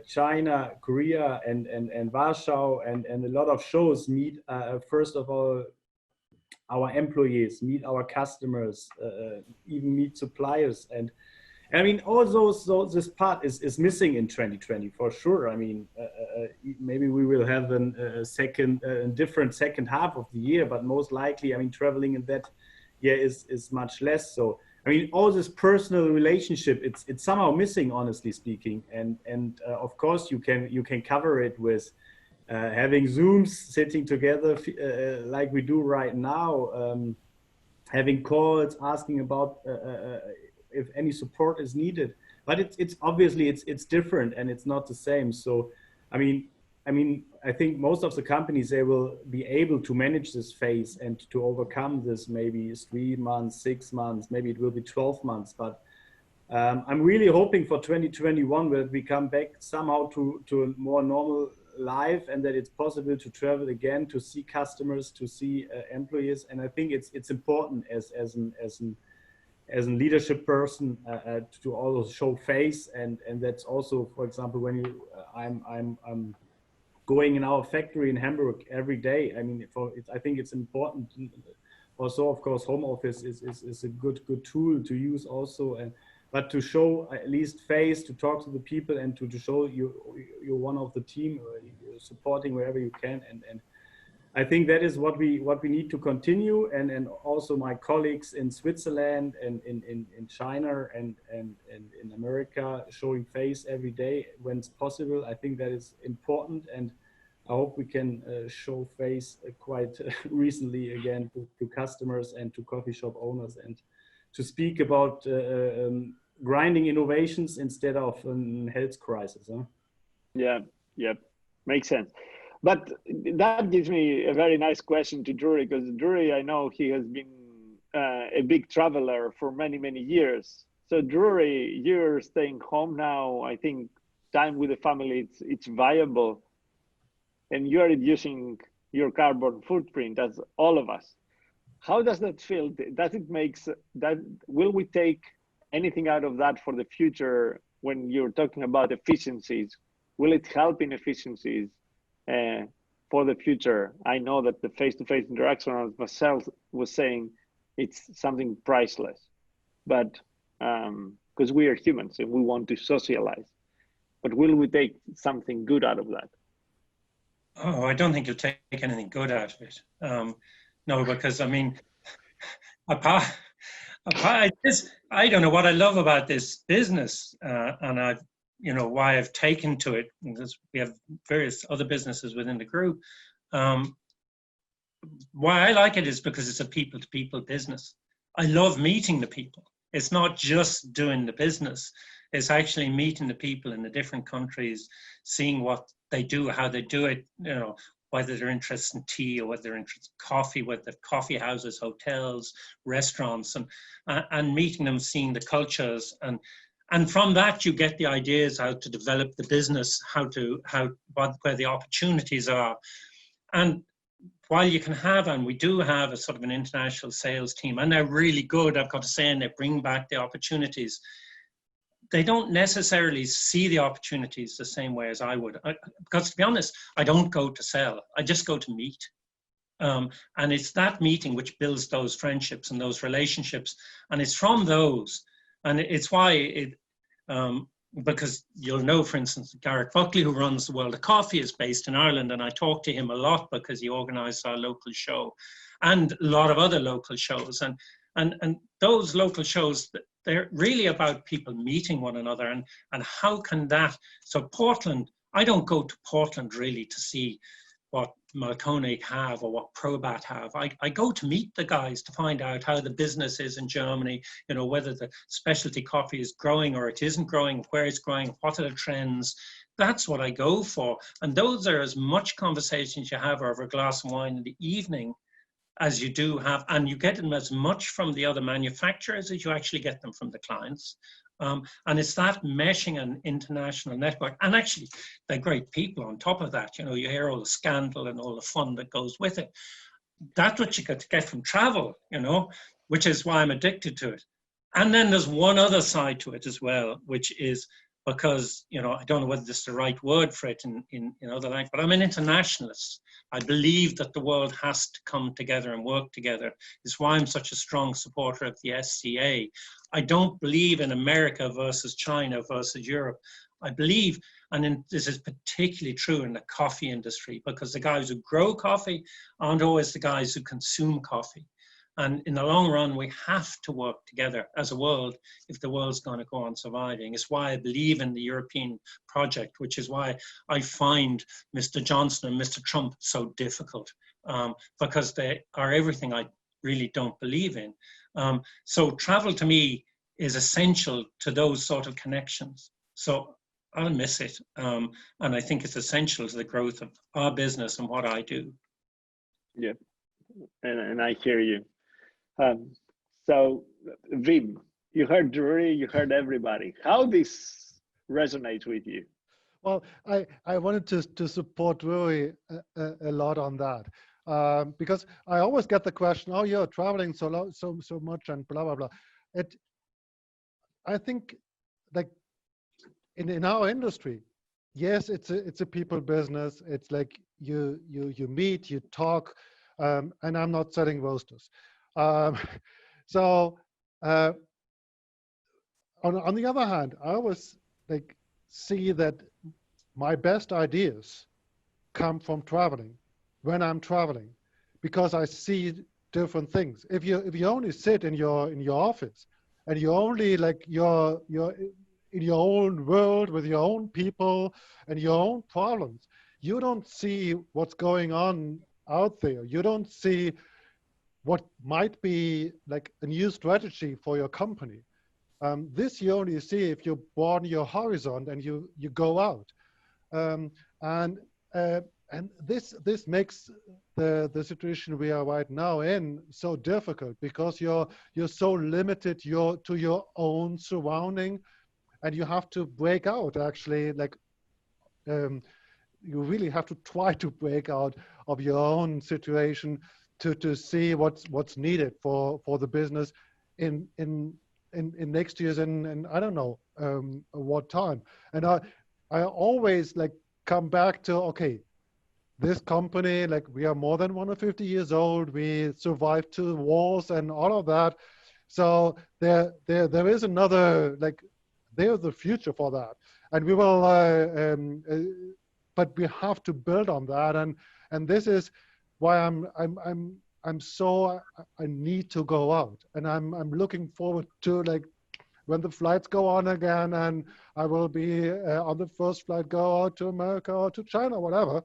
China, Korea, and Warsaw, and a lot of shows meet, first of all, our employees, meet our customers, even meet suppliers. And I mean, all this part is missing in 2020 for sure. I mean, maybe we will have a different second half of the year, but most likely, I mean, traveling in that year is much less. So, I mean, all this personal relationship, it's somehow missing, honestly speaking. And of course, you can cover it with having Zooms, sitting together like we do right now, having calls, asking about if any support is needed. But it's obviously it's different and it's not the same. So, I mean, I think most of the companies, they will be able to manage this phase and to overcome this. Maybe 3 months, 6 months, maybe it will be 12 months. But I'm really hoping for 2021 that we come back somehow to a more normal life, and that it's possible to travel again, to see customers, to see employees. And I think it's important as a leadership person to also show face, and that's also, for example, when I'm going in our factory in Hamburg every day. I mean, I think it's important. Also, of course, home office is a good tool to use also, but to show at least face, to talk to the people, and to show you're one of the team, you're supporting wherever you can, and I think that is what we need to continue, and also my colleagues in Switzerland and in China and in America, showing face every day when it's possible. I think that is important, and I hope we can show face quite recently again to customers and to coffee shop owners, and to speak about grinding innovations instead of health crisis. Huh? Yeah, makes sense. But that gives me a very nice question to Drewry, because Drewry, I know he has been a big traveler for many, many years. So Drewry, you're staying home now. I think time with the family, it's viable, and you're reducing your carbon footprint, as all of us. How does that feel? Does it make that? Will we take anything out of that for the future when you're talking about efficiencies? Will it help in efficiencies for the future? I know that the face-to-face interaction, as Marcel was saying, it's something priceless, but because we are humans and we want to socialize, but will we take something good out of that? Oh, I don't think you'll take anything good out of it. No, because I mean, I don't know what I love about this business, and why I've taken to it, because we have various other businesses within the group. Why I like it is because it's a people-to-people business. I love meeting the people. It's not just doing the business. It's actually meeting the people in the different countries, seeing what they do, how they do it, whether they're interested in tea or whether they're interested in coffee, whether they're coffee houses, hotels, restaurants, and meeting them, seeing the cultures. And from that, you get the ideas how to develop the business, where the opportunities are. And while you can have, and we do have a sort of an international sales team, and they're really good, I've got to say, and they bring back the opportunities. They don't necessarily see the opportunities the same way as I would. Because to be honest, I don't go to sell, I just go to meet. And it's that meeting which builds those friendships and those relationships. And it's from those, and it's why because you'll know, for instance, Garrett Buckley, who runs the World of Coffee, is based in Ireland, and I talk to him a lot because he organized our local show and a lot of other local shows. And those local shows, they're really about people meeting one another, and how can that, so Portland, I don't go to Portland really to see what Mahlkonig have or what Probat have. I go to meet the guys to find out how the business is in Germany, whether the specialty coffee is growing or it isn't growing, where it's growing, what are the trends. That's what I go for. And those are as much conversations you have over a glass of wine in the evening as you do have, and you get them as much from the other manufacturers as you actually get them from the clients. And it's that meshing and international network. And actually, they're great people on top of that. You know, you hear all the scandal and all the fun that goes with it. That's what you got to get from travel, you know, which is why I'm addicted to it. And then there's one other side to it as well, which is because, you know, I don't know whether this is the right word for it in other language, but I'm an internationalist. I believe that the world has to come together and work together. It's why I'm such a strong supporter of the SCA. I don't believe in America versus China versus Europe. I believe, and this is particularly true in the coffee industry, because the guys who grow coffee aren't always the guys who consume coffee. And in the long run, we have to work together as a world if the world's going to go on surviving. It's why I believe in the European project, which is why I find Mr. Johnson and Mr. Trump so difficult, because they are everything I really don't believe in. So travel to me is essential to those sort of connections. So I'll miss it. And I think it's essential to the growth of our business and what I do. Yeah, and I hear you. So Wim, you heard Drewry, you heard everybody. How this resonates with you? Well, I wanted to support Drewry a lot on that, because I always get the question, oh, you're traveling so much and blah blah blah. I think, like, in our industry, yes, it's a people business. It's like you meet, you talk, and I'm not selling roasters. So on the other hand, I always like see that my best ideas come from traveling when I'm traveling, because I see different things. If you only sit in your office and you only like you're in your own world with your own people and your own problems, you don't see what's going on out there. You don't see what might be like a new strategy for your company. This you only see if you broaden your horizon and you go out. And this makes the situation we are right now in so difficult, because you're so limited to your own surrounding, and you have to break out, actually, like you really have to try to break out of your own situation to see what's needed for the business in next year's and I don't know what time. And I always like come back to, okay, this company, like, we are more than 150 years old. We survived 2 wars and all of that. So there is another, like, there's the future for that, and we will. But we have to build on that, and this is why I'm so I need to go out, and I'm looking forward to, like, when the flights go on again, and I will be on the first flight, go out to America or to China, whatever.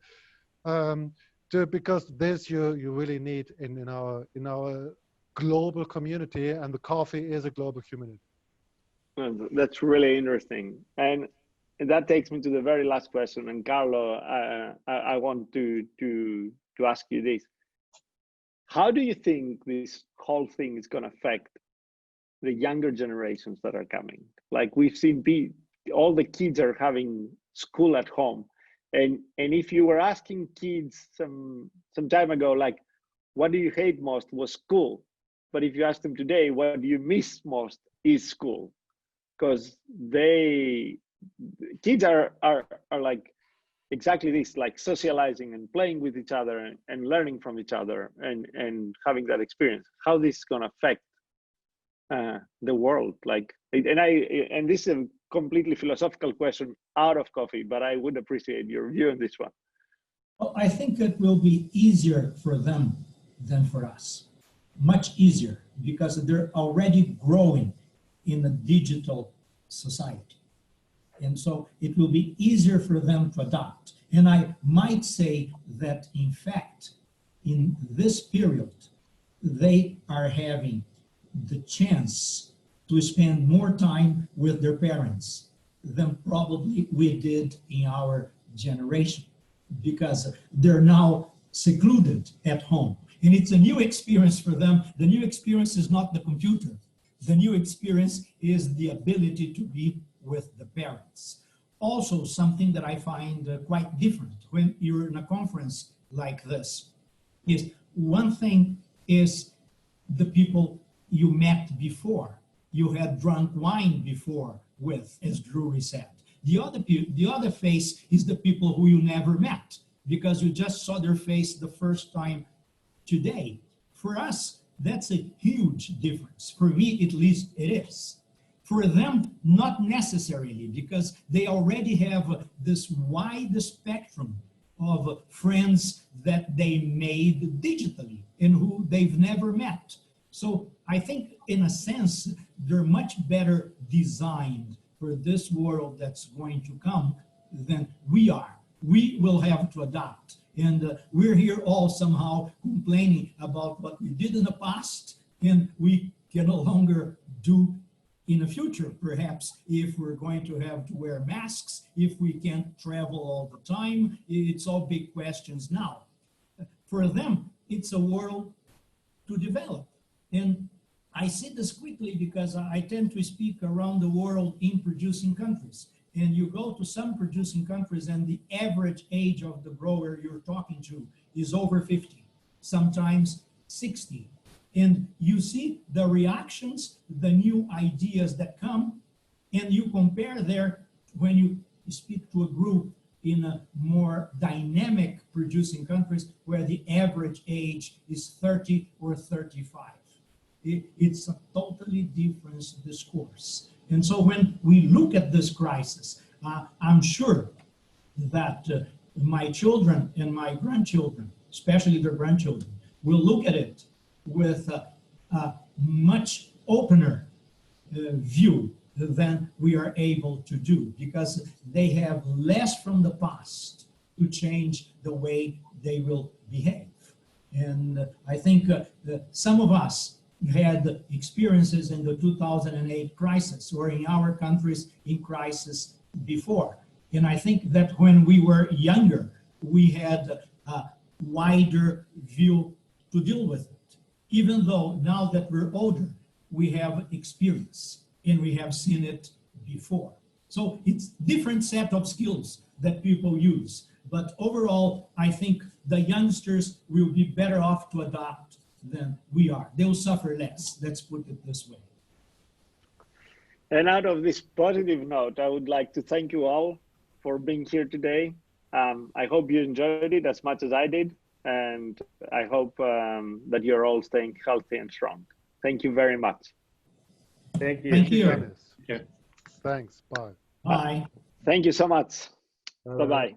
Because this you really need in our global community, and the coffee is a global community. That's really interesting, and that takes me to the very last question. And Carlo, I want to ask you this: how do you think this whole thing is going to affect the younger generations that are coming? Like, we've seen all the kids are having school at home, and if you were asking kids some time ago, like, what do you hate most, was school. But if you ask them today, what do you miss most, is school. Because kids are like exactly this, like socializing and playing with each other and learning from each other and having that experience. How this is going to affect the world, like, and this is a completely philosophical question out of coffee, but I would appreciate your view on this one. Well, I think it will be easier for them than for us, much easier, because they're already growing in a digital society. And so it will be easier for them to adopt. And I might say that, in fact, in this period, they are having the chance to spend more time with their parents than probably we did in our generation, because they're now secluded at home. And it's a new experience for them. The new experience is not the computer. The new experience is the ability to be with the parents. Also, something that I find quite different when you're in a conference like this is one thing is the people you met before, you had drunk wine before with, as Drewry said. The other face is the people who you never met because you just saw their face the first time today. For us, that's a huge difference. For me, at least, it is. For them, not necessarily, because they already have this wide spectrum of friends that they made digitally and who they've never met. So I think, in a sense, they're much better designed for this world that's going to come than we are. We will have to adapt. And we're here all somehow complaining about what we did in the past and we can no longer do in the future, perhaps, if we're going to have to wear masks, if we can't travel all the time. It's all big questions now. For them, it's a world to develop. And I see this quickly because I tend to speak around the world in producing countries. And you go to some producing countries and the average age of the grower you're talking to is over 50, sometimes 60. And you see the reactions, the new ideas that come, and you compare there when you speak to a group in a more dynamic producing countries where the average age is 30 or 35. It's a totally different discourse. And so when we look at this crisis, I'm sure that my children and my grandchildren, especially their grandchildren, will look at it with a much opener view than we are able to do, because they have less from the past to change the way they will behave. And I think some of us had experiences in the 2008 crisis or in our countries in crisis before. And I think that when we were younger, we had a wider view to deal with it. Even though now that we're older, we have experience and we have seen it before. So it's different set of skills that people use. But overall, I think the youngsters will be better off to adopt than we are. They'll suffer less, let's put it this way. And out of this positive note, I would like to thank you all for being here today. I hope you enjoyed it as much as I did. And I hope that you're all staying healthy and strong. Thank you very much. Thank you. Thank you. Dennis. Thanks. Bye. Bye. Thank you so much. Bye-bye.